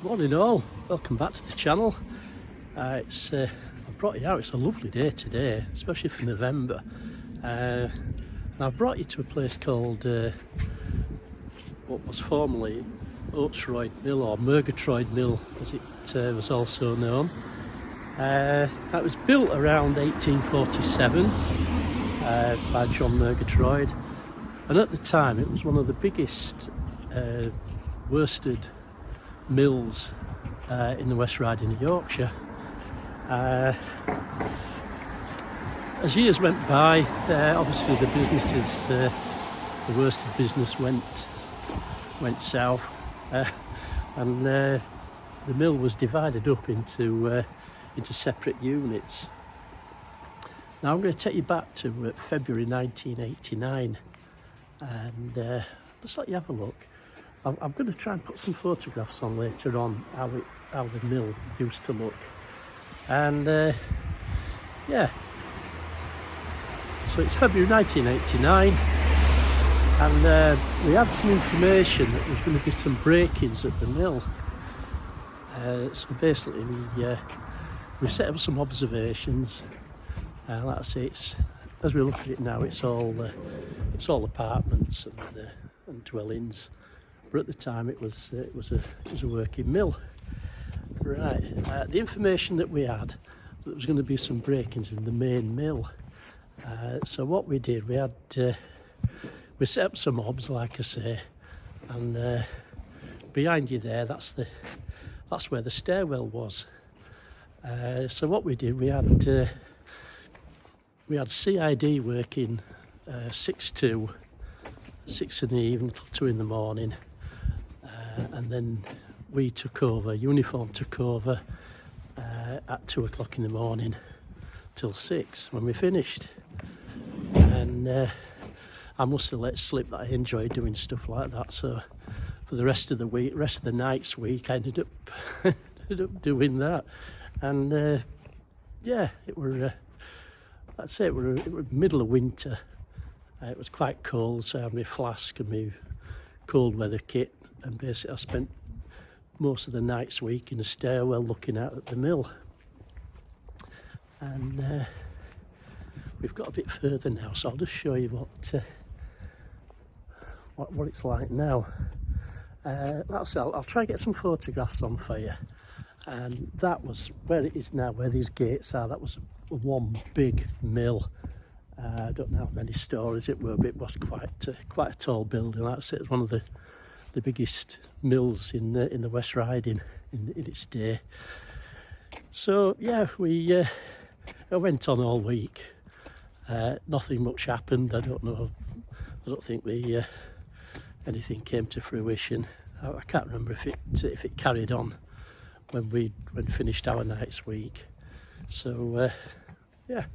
Morning all, welcome back to the channel. I brought you out, it's a lovely day today, especially for November. And I've brought you to a place called what was formerly Oats Mill, or Murgatroyd Mill as it was also known. That was built around 1847 by John Murgatroyd, and at the time it was one of the biggest worsted mills in the West Riding of Yorkshire. As years went by, obviously the businesses, the worsted business went south, and the mill was divided up into separate units. Now I'm going to take you back to February 1989, and let's let you have a look. I'm going to try and put some photographs on later on how the mill used to look, and yeah. So it's February 1989, and we had some information that there's going to be some break-ins at the mill. So basically, we set up some observations. Like I say, as we look at it now, it's all apartments and dwellings. But at the time, it was a working mill. Right. The information that we had, that there was going to be some break-ins in the main mill. So what we did, we set up some obs, like I say, and behind you there, that's where the stairwell was. So what we did, we had CID working 6 in the evening till 2 in the morning, and then we took over, uniform took over at 2 o'clock in the morning till 6 when we finished. And I must have let slip that I enjoyed doing stuff like that, so for the rest of the night's week, I ended up doing that. And yeah, it were I'd say it were middle of winter. It was quite cold, so I had my flask and my cold weather kit, and basically I spent most of the night's week in the stairwell looking out at the mill. And we've got a bit further now, so I'll just show you what it's like now. I'll try and get some photographs on for you. And that was where it is now, where these gates are. That was one big mill. I don't know how many stories it were, but it was quite a tall building. Like I said, it was one of the biggest mills in the West Riding in its day. So yeah, I went on all week. Nothing much happened. I don't think anything came to fruition. I can't remember if it carried on when finished our night's week. So yeah.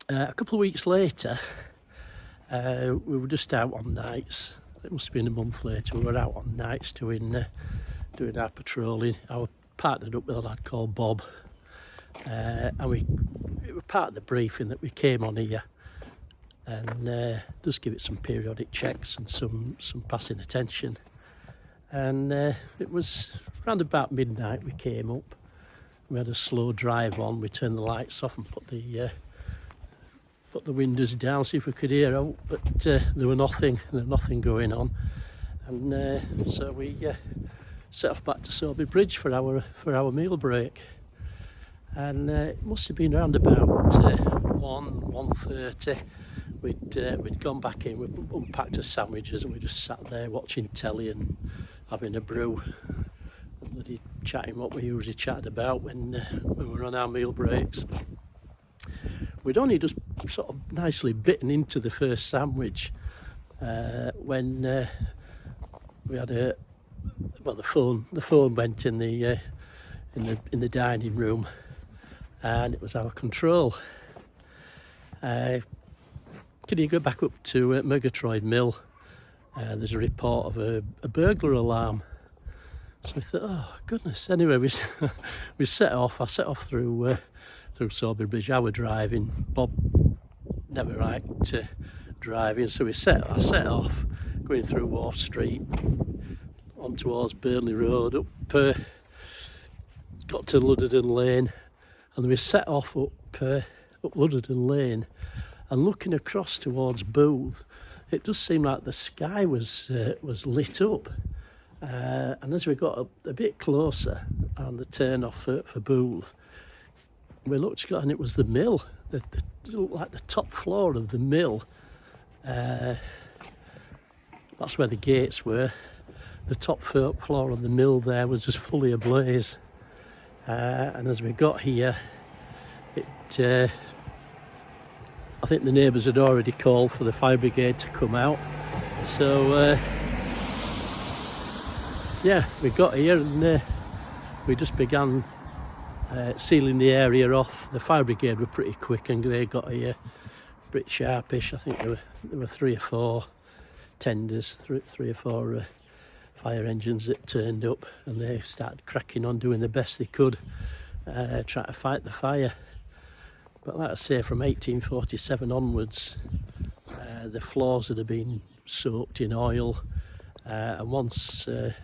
A couple of weeks later, we were just out on nights. It must have been a month later. We were out on nights doing our patrolling. I was partnered up with a lad called Bob, and it was part of the briefing that we came on here and just give it some periodic checks and some passing attention. And it was around about midnight we came up. We had a slow drive on. We turned the lights off and put the windows down, see if we could hear out, but there was nothing going on. And so we set off back to Sowerby Bridge for our meal break. And it must have been around about 1:30. We'd gone back in, we unpacked our sandwiches, and we just sat there watching telly and having a brew and bloody chatting what we usually chatted about when we were on our meal breaks. We'd only just sort of nicely bitten into the first sandwich when we had the phone went in the dining room, and it was our control. Can you go back up to Murgatroyd Mill? There's a report of a burglar alarm. So we thought, oh goodness. Anyway, we set off. I set off through Sowerby Bridge. I was driving. Bob never liked driving, so I set off going through Wharf Street on towards Burnley Road, got to Luddenden Lane, and we set off up Luddenden Lane, and looking across towards Booth, it does seem like the sky was lit up. And as we got a bit closer on the turn off for Booth, we looked and it was the mill. It looked like the top floor of the mill. That's where the gates were. The top floor of the mill there was just fully ablaze. And as we got here, I think the neighbours had already called for the fire brigade to come out. So yeah, we got here and we just began sealing the area off. The fire brigade were pretty quick and they got here pretty sharpish. I think there were 3 or 4 tenders, 3 or 4 fire engines that turned up, and they started cracking on, doing the best they could, trying to fight the fire. But like I say, from 1847 onwards, the floors had been soaked in oil, and once the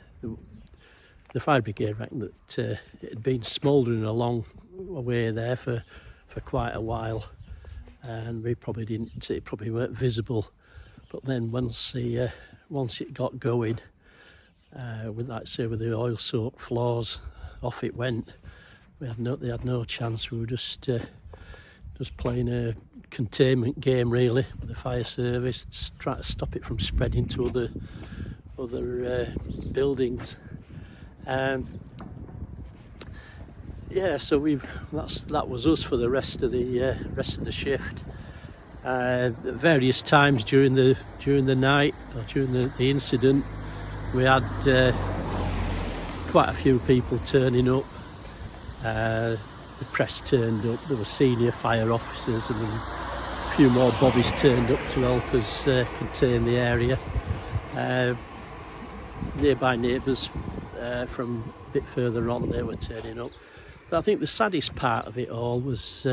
fire brigade reckoned that it had been smouldering along away there for quite a while, and it probably weren't visible. But then once it got going, with the oil-soaked floors, off it went. They had no chance. We were just playing a containment game really with the fire service, just trying to stop it from spreading to other buildings. Yeah, so that was us for the rest of the shift. At various times during the night or during the incident, we had quite a few people turning up. The press turned up, there were senior fire officers, and a few more bobbies turned up to help us contain the area. Nearby neighbours from a bit further on, they were turning up. But I think the saddest part of it all was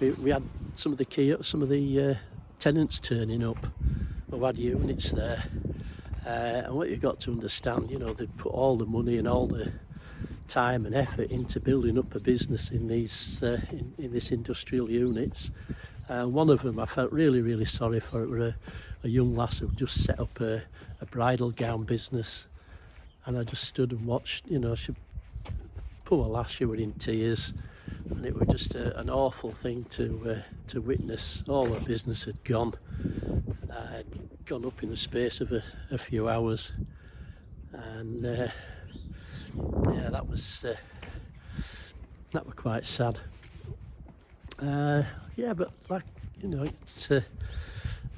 we had some of the tenants turning up who had units there. And what you've got to understand, they'd put all the money and all the time and effort into building up a business in these in this industrial units. One of them I felt really, really sorry for. It were a young lass who just set up a bridal gown business, and I just stood and watched. She, poor lass, she were in tears, and it was just an awful thing to witness. All her business had gone up in the space of a few hours, and yeah, that was quite sad. Yeah, but it's,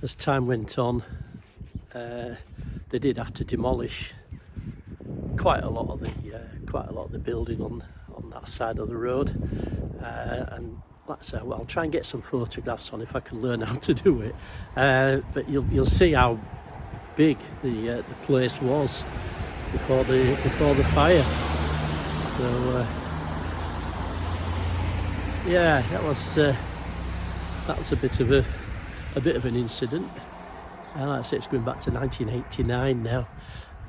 as time went on, they did have to demolish quite a lot of the building on that side of the road, and like I say, I'll try and get some photographs on if I can learn how to do it. But you'll see how big the place was before the fire. So yeah, that was a bit of an incident. And like I say, it's going back to 1989 now,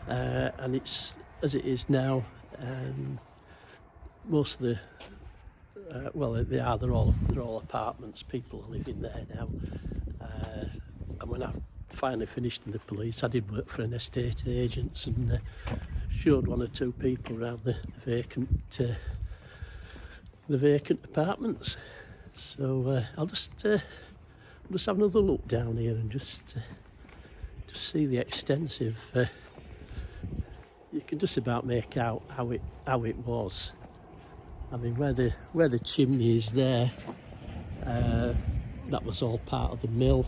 and it's as it is now. Most of the they're all apartments. People live in there now. And when I finally finished in the police, I did work for an estate agent and showed 1 or 2 people around the vacant apartments. So I'll just have another look down here and just see the extensive. You can just about make out how it was. I mean, where the chimney is there, that was all part of the mill.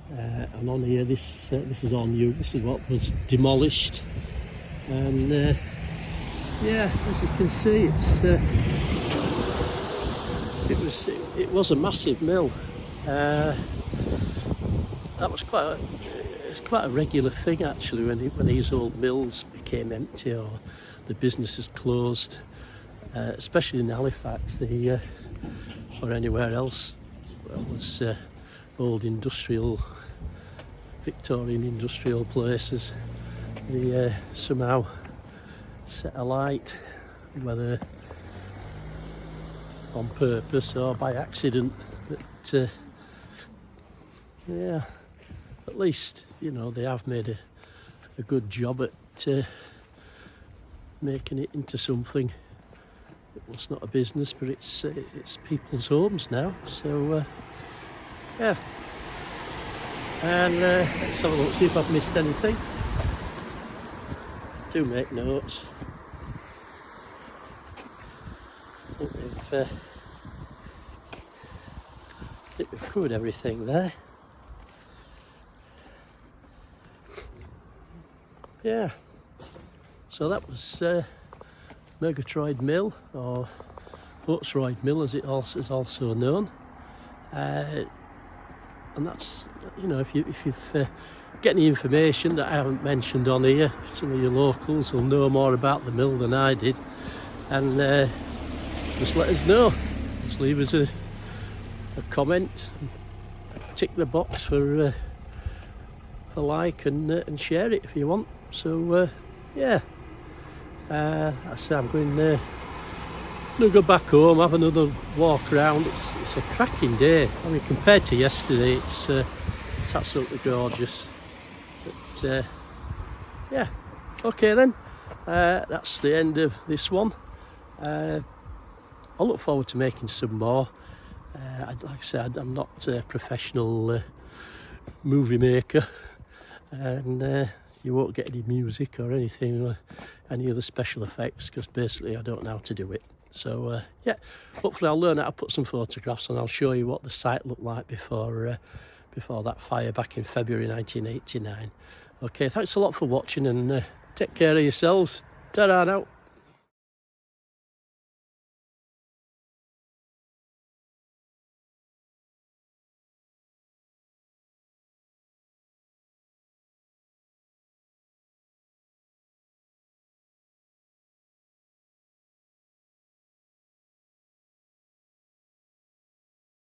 And on here, this is all new. This is what was demolished. And yeah, as you can see, it was a massive mill. That was quite a regular thing actually when these old mills became empty or the businesses closed, especially in Halifax, or anywhere else. Well, there's old Victorian industrial places. they somehow set alight, whether on purpose or by accident. But yeah, at least, you know, they have made a good job at making it into something. It's not a business, but it's people's homes now. So yeah, and let's have a look, see if I've missed anything. Do make notes. I think we've covered everything there. Yeah, so that was Murgatroyd Mill, or Oatsroyd Mill as it also is also known, and that's, you know, if you've get any information that I haven't mentioned on here, some of your locals will know more about the mill than I did, and just let us know. Just leave us a comment, tick the box for like and share it if you want. So yeah, I say I'm going to go back home, have another walk around. It's a cracking day. I mean, compared to yesterday, it's absolutely gorgeous. But yeah, okay then. That's the end of this one. I look forward to making some more. Like I said, I'm not a professional movie maker, and you won't get any music or anything, any other special effects, because basically I don't know how to do it. So yeah, hopefully I'll learn how to put some photographs, and I'll show you what the site looked like before that fire back in February 1989. Okay, thanks a lot for watching, and take care of yourselves. Ta-ra now.